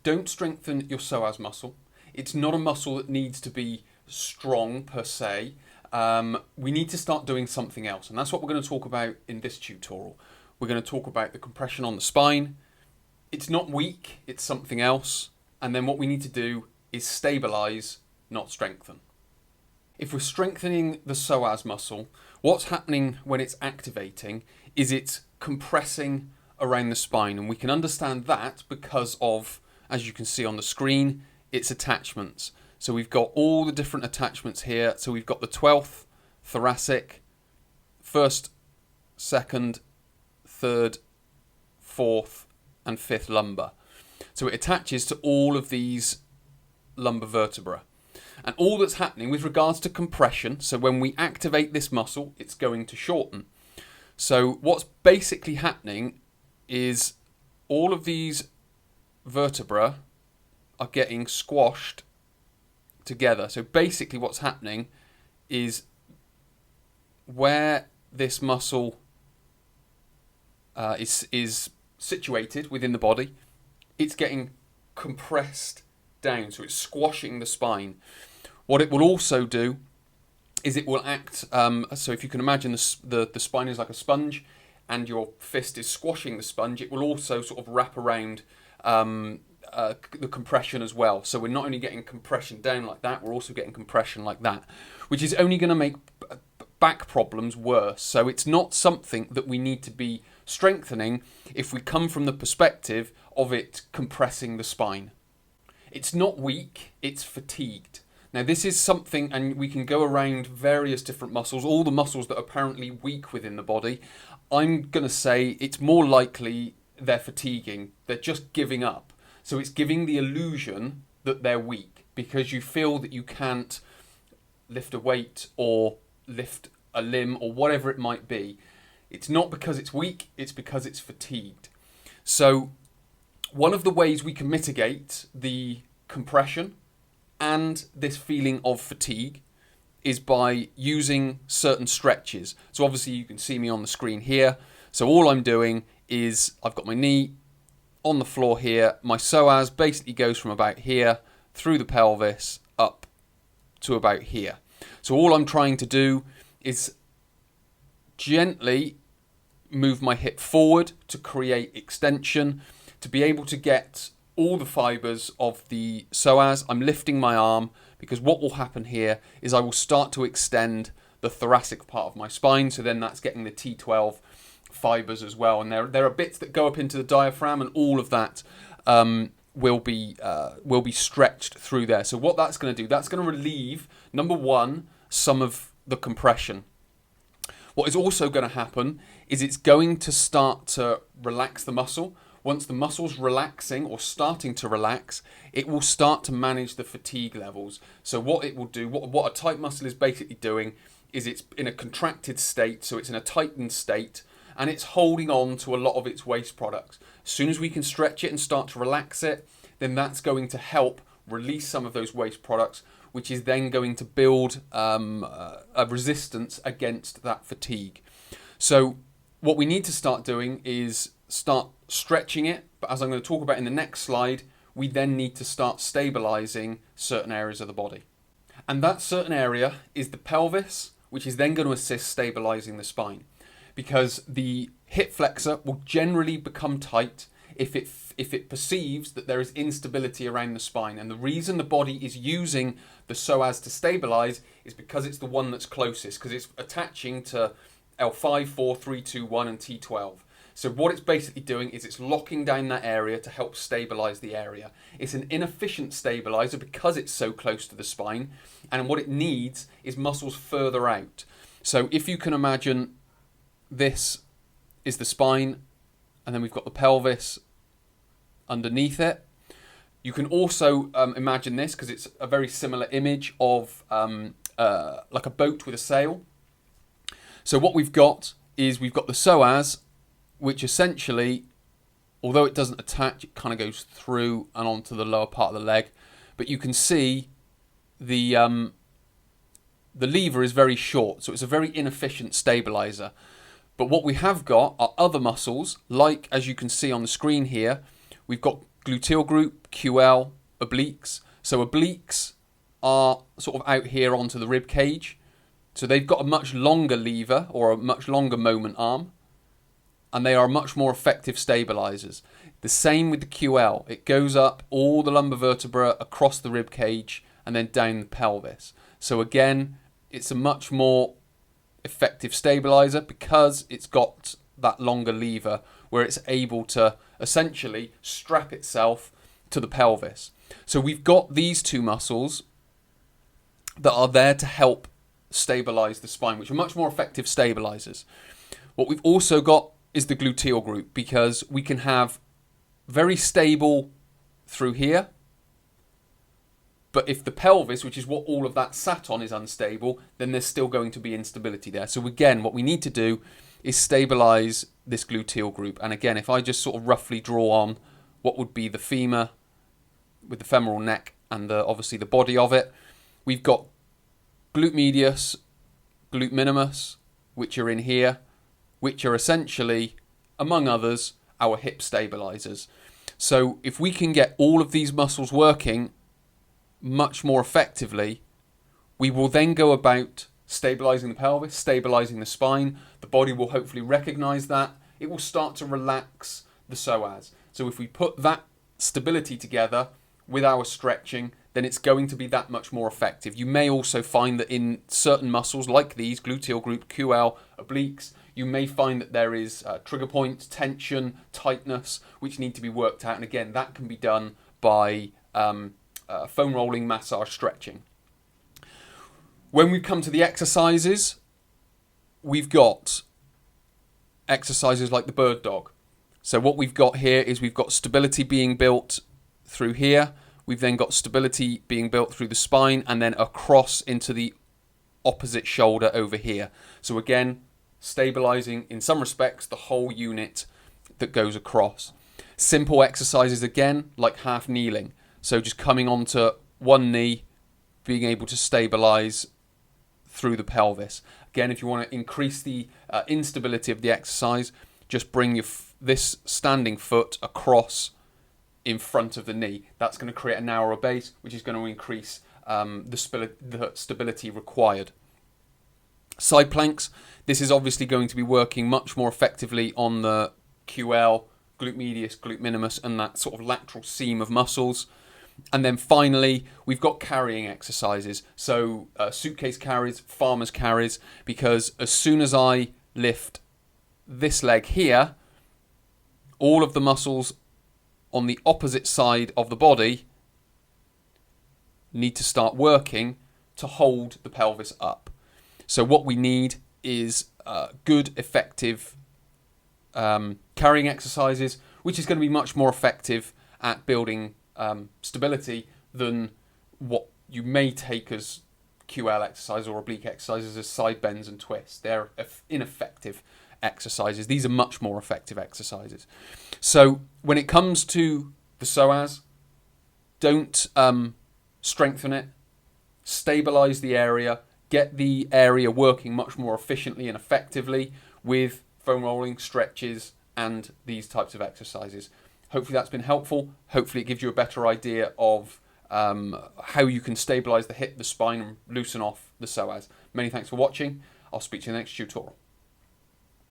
don't strengthen your psoas muscle. It's not a muscle that needs to be strong per se. We need to start doing something else, and that's what we're going to talk about in this tutorial. We're going to talk about the compression on the spine. It's not weak, it's something else. And then what we need to do is stabilize, not strengthen. If we're strengthening the psoas muscle, what's happening when it's activating is it's compressing around the spine. And we can understand that because of, as you can see on the screen, its attachments. So we've got all the different attachments here. So we've got the 12th thoracic, first, second, third, fourth, and fifth lumbar. So it attaches to all of these lumbar vertebrae. And all that's happening with regards to compression, so when we activate this muscle, it's going to shorten. So what's basically happening is all of these vertebrae are getting squashed together. So basically what's happening is where this muscle is situated within the body, it's getting compressed down, so it's squashing the spine. What it will also do is it will act, so if you can imagine the spine is like a sponge and your fist is squashing the sponge, it will also sort of wrap around the compression as well. So we're not only getting compression down like that, we're also getting compression like that, which is only going to make back problems worse. So it's not something that we need to be strengthening if we come from the perspective of it compressing the spine. It's not weak, it's fatigued. Now this is something, and we can go around various different muscles, all the muscles that are apparently weak within the body. I'm going to say it's more likely they're fatiguing, they're just giving up. So it's giving the illusion that they're weak because you feel that you can't lift a weight or lift a limb or whatever it might be. It's not because it's weak, it's because it's fatigued. So one of the ways we can mitigate the compression and this feeling of fatigue is by using certain stretches. So obviously you can see me on the screen here. So all I'm doing is I've got my knee on the floor here. My psoas basically goes from about here through the pelvis up to about here. So all I'm trying to do is gently move my hip forward to create extension, to be able to get all the fibers of the psoas. I'm lifting my arm because what will happen here is I will start to extend the thoracic part of my spine. So then that's getting the T12 fibers as well. And there are bits that go up into the diaphragm, and all of that will be stretched through there. So what that's going to do, that's going to relieve, number one, some of the compression. What is also going to happen is it's going to start to relax the muscle. Once the muscle's relaxing or starting to relax, it will start to manage the fatigue levels. So what it will do, what a tight muscle is basically doing, is it's in a contracted state, so it's in a tightened state, and it's holding on to a lot of its waste products. As soon as we can stretch it and start to relax it, then that's going to help release some of those waste products, which is then going to build a resistance against that fatigue. So what we need to start doing is start stretching it, but as I'm going to talk about in the next slide, we then need to start stabilizing certain areas of the body. And that certain area is the pelvis, which is then going to assist stabilizing the spine, because the hip flexor will generally become tight if it perceives that there is instability around the spine. And the reason the body is using the psoas to stabilize is because it's the one that's closest, because it's attaching to L5, 4, 3, 2, 1 and T12. So what it's basically doing is it's locking down that area to help stabilize the area. It's an inefficient stabilizer because it's so close to the spine, and what it needs is muscles further out. So if you can imagine, this is the spine, and then we've got the pelvis underneath it. You can also imagine this, because it's a very similar image of like a boat with a sail. So what we've got is we've got the psoas, which essentially, although it doesn't attach, it kind of goes through and onto the lower part of the leg. But you can see the lever is very short, so it's a very inefficient stabilizer. But what we have got are other muscles, like, as you can see on the screen here, we've got gluteal group, QL, obliques. So obliques are sort of out here onto the rib cage. So they've got a much longer lever or a much longer moment arm, and they are much more effective stabilizers. The same with the QL. It goes up all the lumbar vertebra across the rib cage and then down the pelvis. So again, it's a much more effective stabilizer because it's got that longer lever where it's able to essentially strap itself to the pelvis. So we've got these two muscles that are there to help stabilize the spine, which are much more effective stabilizers. What we've also got is the gluteal group, because we can have very stable through here, but if the pelvis, which is what all of that sat on, is unstable, then there's still going to be instability there. So again, what we need to do is stabilize this gluteal group. And again, if I just sort of roughly draw on what would be the femur with the femoral neck and obviously the body of it, we've got glute medius, glute minimus, which are in here, which are essentially, among others, our hip stabilizers. So if we can get all of these muscles working much more effectively, we will then go about stabilizing the pelvis, stabilizing the spine. The body will hopefully recognize that. It will start to relax the psoas. So if we put that stability together with our stretching, then it's going to be that much more effective. You may also find that in certain muscles like these, gluteal group, QL, obliques, you may find that there is trigger points, tension, tightness, which need to be worked out. And again, that can be done by foam rolling, massage, stretching. When we come to the exercises, we've got exercises like the bird dog. So what we've got here is we've got stability being built through here. We've then got stability being built through the spine and then across into the opposite shoulder over here. So again, stabilizing in some respects the whole unit that goes across. Simple exercises again, like half kneeling. So just coming onto one knee, being able to stabilize through the pelvis. Again, if you want to increase the instability of the exercise, just bring this standing foot across in front of the knee. That's going to create a narrower base, which is going to increase the stability required. Side planks. This is obviously going to be working much more effectively on the QL, glute medius, glute minimus, and that sort of lateral seam of muscles. And then finally, we've got carrying exercises. So suitcase carries, farmer's carries, because as soon as I lift this leg here, all of the muscles on the opposite side of the body need to start working to hold the pelvis up. So what we need is good, effective carrying exercises, which is going to be much more effective at building stability than what you may take as QL exercise or oblique exercises as side bends and twists. They're ineffective exercises. These are much more effective exercises. So when it comes to the psoas, don't strengthen it, stabilize the area, get the area working much more efficiently and effectively with foam rolling, stretches, and these types of exercises. Hopefully that's been helpful. Hopefully it gives you a better idea of how you can stabilize the hip, the spine, and loosen off the psoas. Many thanks for watching. I'll speak to you in the next tutorial.